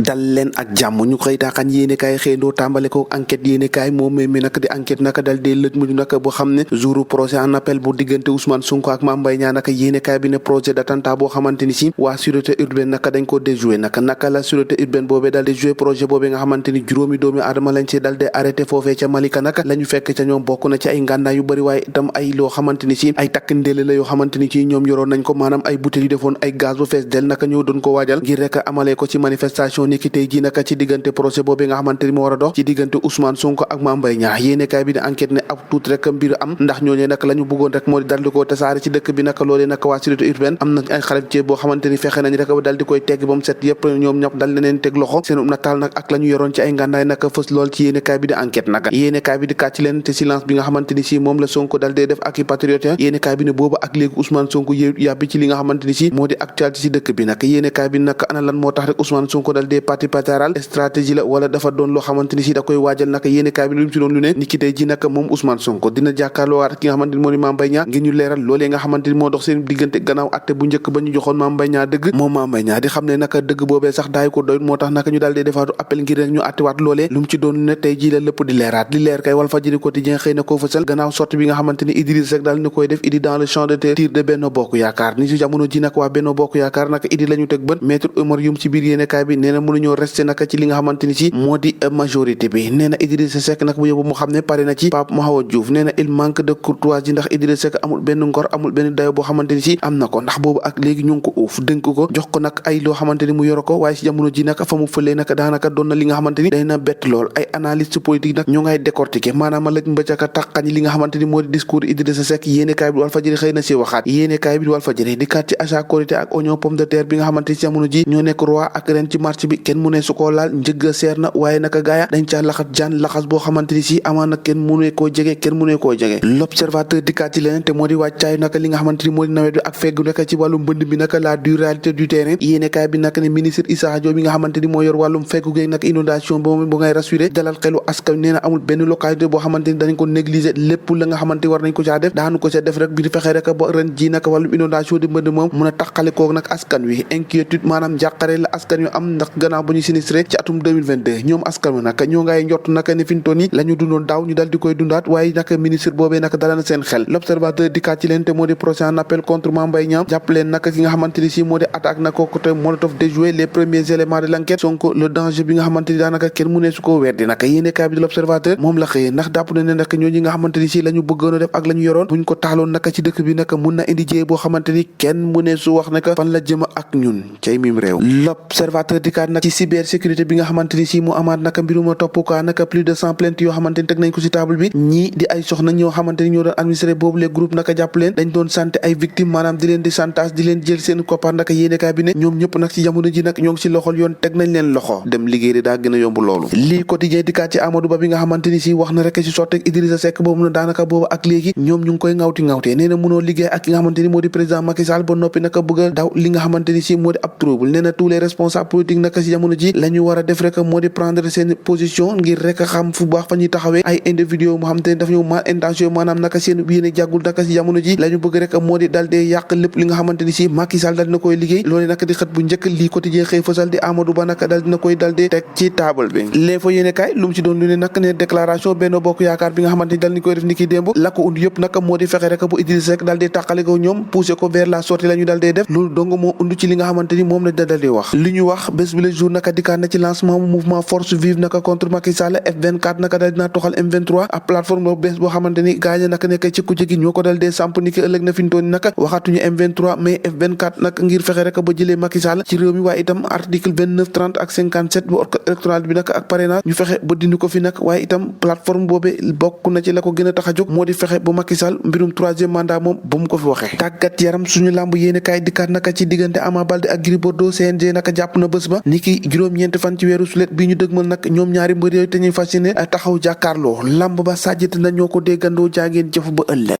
dal leen ak jàmm ñu xëy taaxaan yéenekaay xëyndoo tàmbale ko enquête yéenekaay moom mi nag di enquête naka dal dee lëj mujj naka boo xam ne jouru procès en appel bu diggante Ousmane Sonko ak Mame Mbaye Niang naka yéenekaay bi ne projet d'attentat boo xamante ni si waa sûreté urbaine naka dañ ko déjoué naka la sûreté urbaine boobee dal di joué projet boobee nga xamante ni juróomi doomi aadama lañ ci dal de arrêté foofee ca Malika naka la ñu fekk ca ñoom bokk na ci ay ngànnaay yu bëri waaye itam ay loo xamante ni si ay takk ndéele la yoo xamante ni ci ñoom yoroon nañ ko maanaam ay bouteilles yu defoon ay gaz bu fees del naka ñoo doon ko waajal ngir rek amalee ko ci manifestation ni ki tey ji naka ci diggante procès boobee nga xamante ni moo war a dox ci diggante Ousmane Sonko ak Mame Mbaye Niang yéenekaay bi di enquête ne ab tuut rek mbir am ndax ñooñee nag la ñu bëggoon rek moo di dal di ko tasaare ci dëkk bi naka loolee naka waa sûreté urbaine am na ay xarit ci boo xamante ni fexe nañ rek ba dal di koy tegg ba mu set yëpp ñoom ñëpp dal leneen teg loxo seen nataal nag ak la ñu yoroon ci ay ngàndaay naka fës lool ci yéenekaay bi di enquête naka yéenekaay bi di kàcc leen te silence bi nga xamante ni si moom la Sonko dal dee def ak i patriote yéenekaay bi ne boobu ak léegi Ousmane Sonko yàbbi ci li nga xamante ni si moo di actualité ci dëkk bi nag yéenekaay bi nag ana lan moo tax rek Ousmane Sonko dal dee parti paternel stratégie la wala dafa doon loo xamante ni si da koy waajal naka yéenekaay bi lu mu ci doon lu ne ni ki tey ji naka moom Ousmane Sonko dina jàkkaarloo waat ki nga xamante ni moo di Mame Mbaye Niang ngir ñu leeral loolee nga xamante ni moo dox seen diggante gannaaw atte bu njëkk ba ñu joxoon Mame Mbaye Niang dëgg moom Mame Mbaye Niang di xam ne naka dëgg boobee sax daay ko doy moo tax naka ñu daal dee defaatu appel ngir rek ñu attewaat loolee lu mu ci doon ne tey ji la lépp di leeraat li leer kay Walfadjri quotidien xëy na koo fësal gannaaw sortie bi nga xamante ni Idriss Seck daal ni koy def Idi dans le champ de tir de Benno Bokk Yaakaar ni ci jamono ji nag waa Benno Bokk Yaakaar naka Idi la ñu teg bët maître Oumar Youm ci biir yéenekaay bi nee na mënuñoo resté naka ci li nga xamante ni si moo di majorité bi nee na Idriss Seck nag bu yóbbu mu xam ne pare na ci Pape Mahawa Diouf nee na il manque de courtoisie ndax Idriss Seck amul benn ngor amul benn dayo boo xamante ni si am na ko ndax boobu ak léegi ñu ngi ko uuf dënk ko jox ko nag ay loo xamante ni mu yoro ko waaye si jamono ji nag fa mu fëlee nag daanaka doon na li nga xamante ni day na bett lool ay analyste politique nag ñu ngay décortiquer maanaam lëj mbëccaka taqañi li nga xamante ni moo di discours Idrissa Seck yéenekaay bi Walfadjri xëy na si waxaat yéenekaay bi Walfadjri di kat ci achat Korité ak oignon pomme de terre bi nga xamante ni si jamono ji ñoo nekk roi ak ren ci marché bi kenn mu ne su koo laal njëgga seer na waaye naka gaaya dañ caa laxas jaan laxas boo xamante ni si amaan nag kenn mu ne koo jege kenn mu ne koo jege l'observateur di kat ci leneen te moo di wàccaayu naka li nga xamante ni moo di nawet bi ak feggu naka ci wàllum mbënd bi naka la dualité du terrain yéenekaay bi naka ne ministre Issa Diop bi nga xamante ni moo yor wàllum feggu geeg nag inondation boobu bu ngay rassuré dalal xelu askan nee na amul benn localité boo xamante ni dañ ko négliger lépp la nga xamante war nañ ko caa def daanu ko ca def rek bi di fexe rek ba ren ji naka wàllum inondation di mbënd moom mun a taqale koog nag askan wi inquiétude maanaam jàqare la askan wi am ndax gannaaw ba ñu sinistré ci atum 2022 ñoom askan wi nag ñoo ngay njott naka ne fintoon yi la ñu dundoon daaw ñu dal di koy dundaat waaye naka ministre boobee naka dala na seen xel l'observateur di kat ci leen te moo di procès en appel contre Mame Mbaye Niang jàpp leen naka ki nga xamante ni si moo di attaque na ko côté Molotov déjoué les premiers éléments de l'enquête Sonko le danger bi nga xamante ni daanaka kenn mu ne su ko weddi naka yéenekaay bi di l'observateur moom la xëyee ndax dàpp na ne naka ñooñu nga xamante ni si la ñu bëggoon a def ak la ñu yoroon buñ ko taaloon naka ci dëkk bi naka mun na indi jiyee boo xamante ni kenn mu ne su wax naka fan la jëm ak ñun cay mim réew l'observateur di kat nag ci cybersécurité bi nga xamante ni si mu amaat naka mbiruma topp ka naka plus de 100 plaintes yoo xamante ni teg nañ ko ci table bi ñii di ay soxna ñoo xamante ni ñoo doon administré boobu les groupes naka jàpp leen dañ doon santé ay victimes maanaam di leen di chantage di leen jël seen koppar naka yéenekaay bi ne ñoom ñëpp nag ci jamono ji nag ñoo ngi ci loxol yoon teg nañ leen loxo dem liggéey di daa gën a yomb loolu lii quotidien di kat ci Amadou Ba bi nga xamante ni si wax na rek ci sotteeg Idrissa Seck boobu na daanaka boobu ak léegi ñoom ñu ngi koy ŋawtee nee na mënoo liggéey ak ki nga xamante ni moo di président Macky Sall ba noppi naka bëgg a daw li nga xamante ni si moo di ab trouble nee na tous les responsables politiques naka si jamono ji la ñu war a def rek moo di prendre seen position ngir rek xam fu baax fa ñuy taxawee ay individu moo xamante ni daf ñëw mal intention maanaam naka seen yéene jàggul naka si jamono ji la ñu bëgg rek moo di dal dee yàq lépp li nga xamante ni si Macky Sall dal dina koy liggéey loolu naka di xët bu njëkk lii quotidien xëy fasal di Amadou Ba naka dal dina koy dal dee teg ci table bi l'info yéene kaay lu mu ci doon lu ne nag ne déclaration Benno Bokk Yaakaar bi nga xamante ni dal ni koy def ni ki démb la ko und yëpp naka moo di fexe rek bu Idrissa Seck dal dee tàqale ko ñoom poussé ko vers la sortie la ñu dal dee def loolu dong moo und ci li nga xamante ni moom la dal di wax li ñu wax bés bi le jour naka dikkaat na ci lancement mouvement force vive naka contre Macky Sall F24 naka dal dinaa toxal M23 ab plateforme boobu bés boo xamante ni gaañ naka nekk ci kujje gi ñoo ko dal dee samp ni ki ëllëg na fintoon ni naka waxatuñu M23 mais F24 nag ngir fexe rek ba jëlee Macky Sall ci réew mi waaye itam article 29 30 ak 57 bu électoral bi nag ak parrainage ñu fexe ba dindi ko fi nag waaye itam plateforme boobe bokk na ci la ko gën a tax a jóg moo di fexe ba Macky Sall mbirum troisième mandat moom bu mu ko fi waxee tàggat yaram suñu làmb yéene kaay dikkaat naka ci diggante Ama Baldé ak Gris Bordeaux CNG naka jàpp na bés ba niki juróom-ñeenti fan ci weeru sulet bi ñu dëgmal nag ñoom ñaari mbër yooyu te ñuy fas yéene taxaw jàkkaarloo làmb ba sàjjate na ñoo ko déggandoo jaangeen jëf ba ëllëg